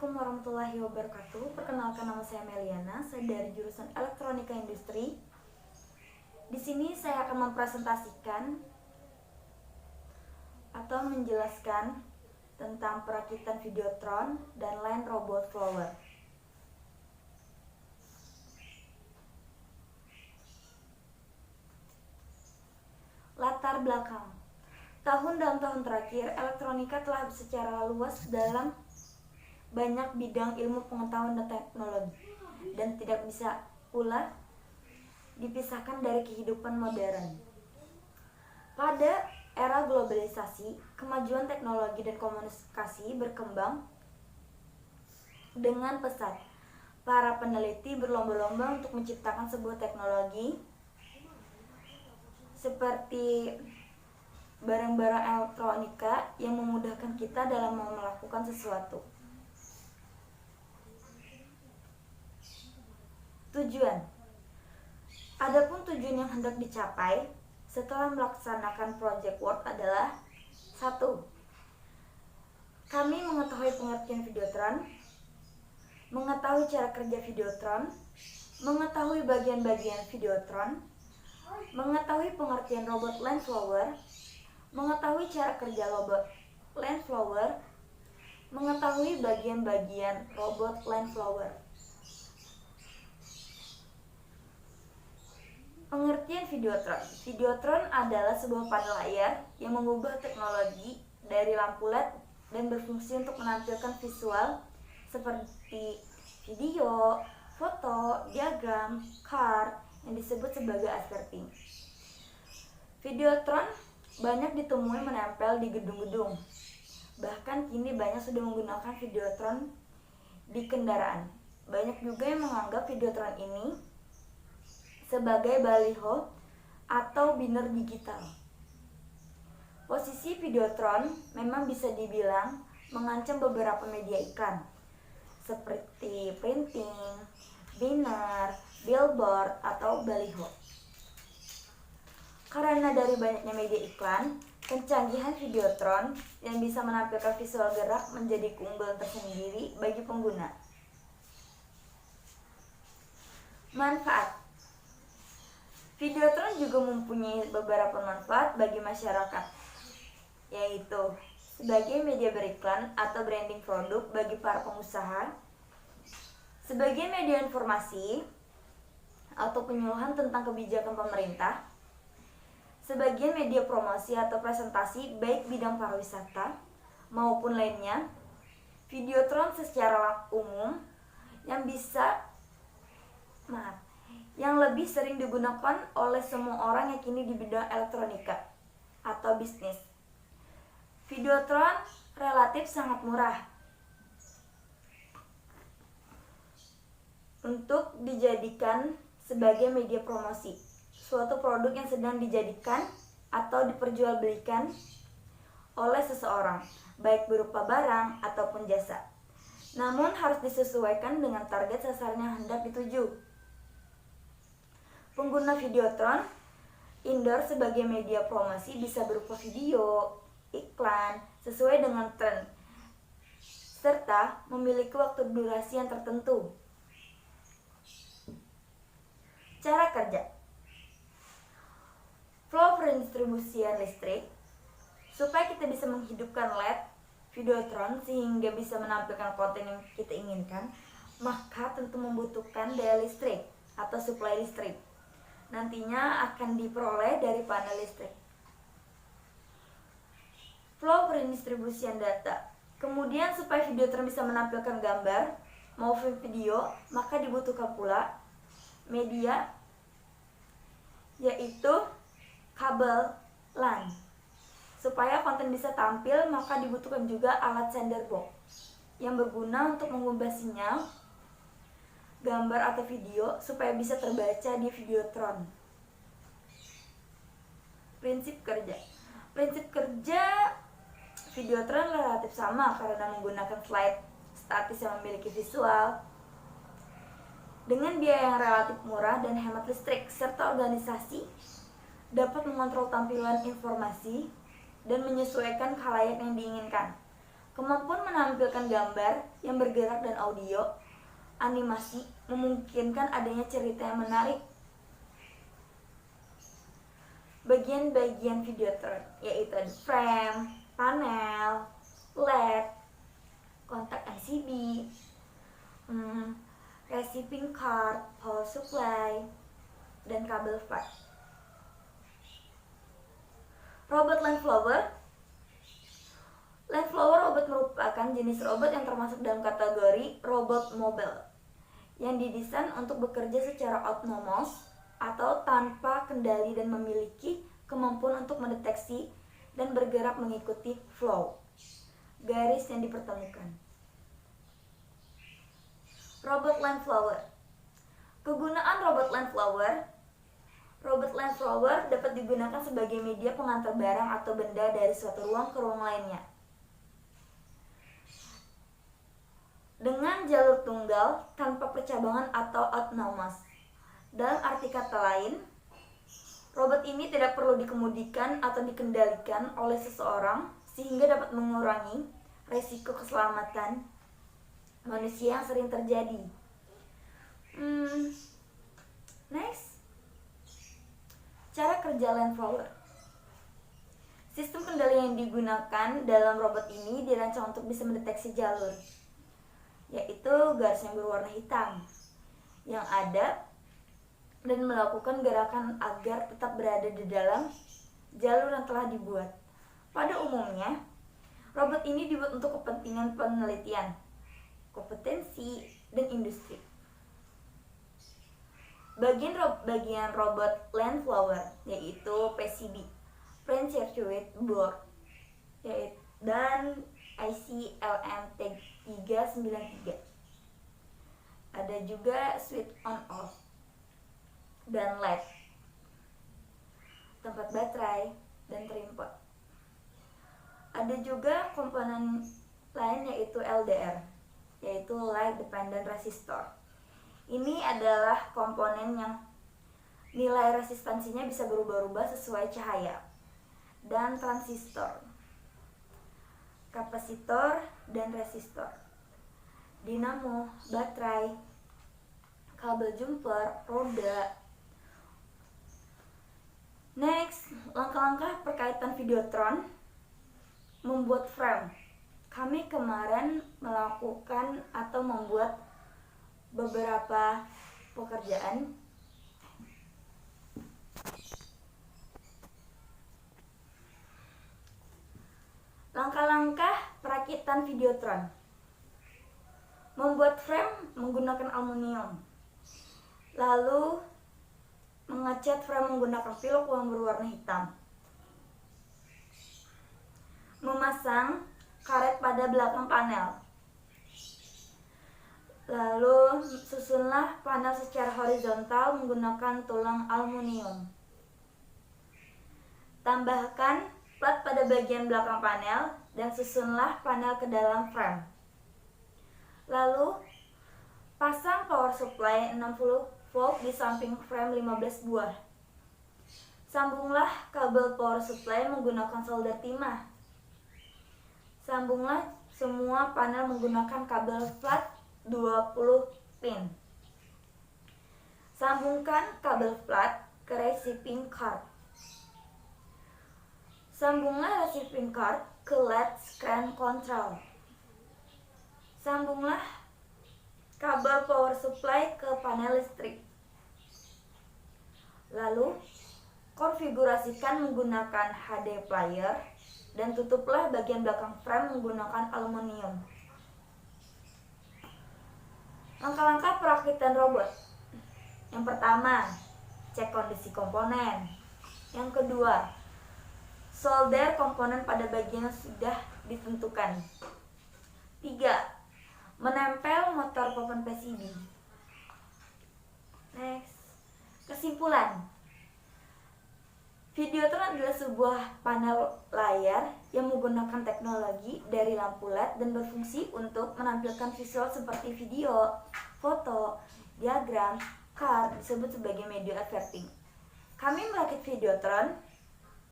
Assalamualaikum warahmatullahi wabarakatuh. Perkenalkan, nama saya Meliana, saya dari jurusan Elektronika Industri. Di sini saya akan mempresentasikan atau menjelaskan tentang perakitan Videotron dan Land Robot Flower. Latar belakang. Dalam tahun terakhir, elektronika telah secara luas dalam banyak bidang ilmu pengetahuan dan teknologi, dan tidak bisa pula dipisahkan dari kehidupan modern. Pada era globalisasi, kemajuan teknologi dan komunikasi berkembang dengan pesat. Para peneliti berlomba-lomba untuk menciptakan sebuah teknologi seperti barang-barang elektronika yang memudahkan kita dalam melakukan sesuatu. Tujuan. Adapun tujuan yang hendak dicapai setelah melaksanakan project work adalah 1. Kami mengetahui pengertian Videotron, mengetahui cara kerja Videotron, mengetahui bagian-bagian Videotron, mengetahui pengertian robot Land Flower, mengetahui cara kerja robot Land Flower, mengetahui bagian-bagian robot Land Flower. Pengertian Videotron. Videotron adalah sebuah panel layar yang mengubah teknologi dari lampu LED dan berfungsi untuk menampilkan visual seperti video, foto, diagram, card yang disebut sebagai advertising. Videotron banyak ditemui menempel di gedung-gedung. Bahkan kini banyak sudah menggunakan Videotron di kendaraan. Banyak juga yang menganggap Videotron ini sebagai baliho atau banner digital. Posisi Videotron memang bisa dibilang mengancam beberapa media iklan seperti printing, banner, billboard, atau baliho. Karena dari banyaknya media iklan, kecanggihan Videotron yang bisa menampilkan visual gerak menjadi keunggulan tersendiri bagi pengguna. Manfaat. Videotron juga mempunyai beberapa manfaat bagi masyarakat, yaitu sebagai media beriklan atau branding produk bagi para pengusaha, sebagai media informasi atau penyuluhan tentang kebijakan pemerintah, sebagai media promosi atau presentasi baik bidang pariwisata maupun lainnya. Videotron secara umum yang lebih sering digunakan oleh semua orang yang kini di bidang elektronika atau bisnis. Videotron relatif sangat murah untuk dijadikan sebagai media promosi suatu produk yang sedang dijadikan atau diperjualbelikan oleh seseorang, baik berupa barang ataupun jasa. Namun harus disesuaikan dengan target sasaran yang hendak dituju. Pengguna Videotron indoor sebagai media promosi bisa berupa video, iklan, sesuai dengan tren, serta memiliki waktu durasi yang tertentu. Cara kerja. Flow pendistribusian listrik. Supaya kita bisa menghidupkan LED Videotron sehingga bisa menampilkan konten yang kita inginkan, maka tentu membutuhkan daya listrik atau suplai listrik. Nantinya akan diperoleh dari panel listrik. Flow pendistribusian data. Kemudian supaya Videotron bisa menampilkan gambar maupun video, maka dibutuhkan pula media, yaitu kabel LAN. Supaya konten bisa tampil, maka dibutuhkan juga alat sender box yang berguna untuk mengubah sinyal gambar atau video supaya bisa terbaca di Videotron. Prinsip kerja. Prinsip kerja Videotron relatif sama karena menggunakan slide statis yang memiliki visual dengan biaya yang relatif murah dan hemat listrik, serta organisasi dapat mengontrol tampilan informasi dan menyesuaikan khalayak yang diinginkan. Kemampuan menampilkan gambar yang bergerak dan audio animasi memungkinkan adanya cerita yang menarik. Bagian-bagian Videotron yaitu ada frame, panel, LED, kontak RCB, receiving card, power supply, dan kabel flash. Robot Landflower. Landflower robot merupakan jenis robot yang termasuk dalam kategori robot mobile yang didesain untuk bekerja secara otonomos atau tanpa kendali dan memiliki kemampuan untuk mendeteksi dan bergerak mengikuti flow garis yang dipertemukan. Robot Landflower. Kegunaan robot Landflower. Robot Landflower dapat digunakan sebagai media pengantar barang atau benda dari suatu ruang ke ruang lainnya. Dengan jalur tunggal tanpa percabangan atau autonomous. Dalam arti kata lain, robot ini tidak perlu dikemudikan atau dikendalikan oleh seseorang sehingga dapat mengurangi resiko keselamatan manusia yang sering terjadi. Next, cara kerja Landflower. Sistem kendali yang digunakan dalam robot ini dirancang untuk bisa mendeteksi jalur, yaitu garis yang berwarna hitam yang ada dan melakukan gerakan agar tetap berada di dalam jalur yang telah dibuat. Pada umumnya, robot ini dibuat untuk kepentingan penelitian, kompetensi, dan industri. Bagian robot Landflower yaitu PCB, Print Circuit Board, dan IC LM393. Ada juga switch on off dan LED, tempat baterai, dan trimpot. Ada juga komponen lain yaitu LDR, yaitu Light Dependent Resistor. Ini adalah komponen yang nilai resistansinya bisa berubah-ubah sesuai cahaya. Dan transistor, kapasitor, dan resistor, dinamo, baterai, kabel jumper, roda. Next, langkah-langkah perkaitan Videotron membuat frame. Kami kemarin melakukan atau membuat beberapa pekerjaan. Langkah-langkah perakitan Videotron. Membuat frame menggunakan aluminium. Lalu mengecat frame menggunakan pilok yang berwarna hitam. Memasang karet pada belakang panel. Lalu susunlah panel secara horizontal menggunakan tulang aluminium. Tambahkan plat pada bagian belakang panel dan susunlah panel ke dalam frame. Lalu pasang power supply 60 volt di samping frame 15 buah. Sambunglah kabel power supply menggunakan solder timah. Sambunglah semua panel menggunakan kabel flat 20 pin. Sambungkan kabel flat ke receiving card. Sambunglah receiving card ke LED screen control. Sambunglah kabel power supply ke panel listrik. Lalu, konfigurasikan menggunakan HD player dan tutuplah bagian belakang frame menggunakan aluminium. Langkah-langkah perakitan robot. Yang pertama, cek kondisi komponen. Yang kedua, solder komponen pada bagian yang sudah ditentukan. 3. Menempel motor papan PCB. Next, kesimpulan. Videotron adalah sebuah panel layar yang menggunakan teknologi dari lampu LED dan berfungsi untuk menampilkan visual seperti video, foto, diagram, card disebut sebagai media advertising. Kami merakit Videotron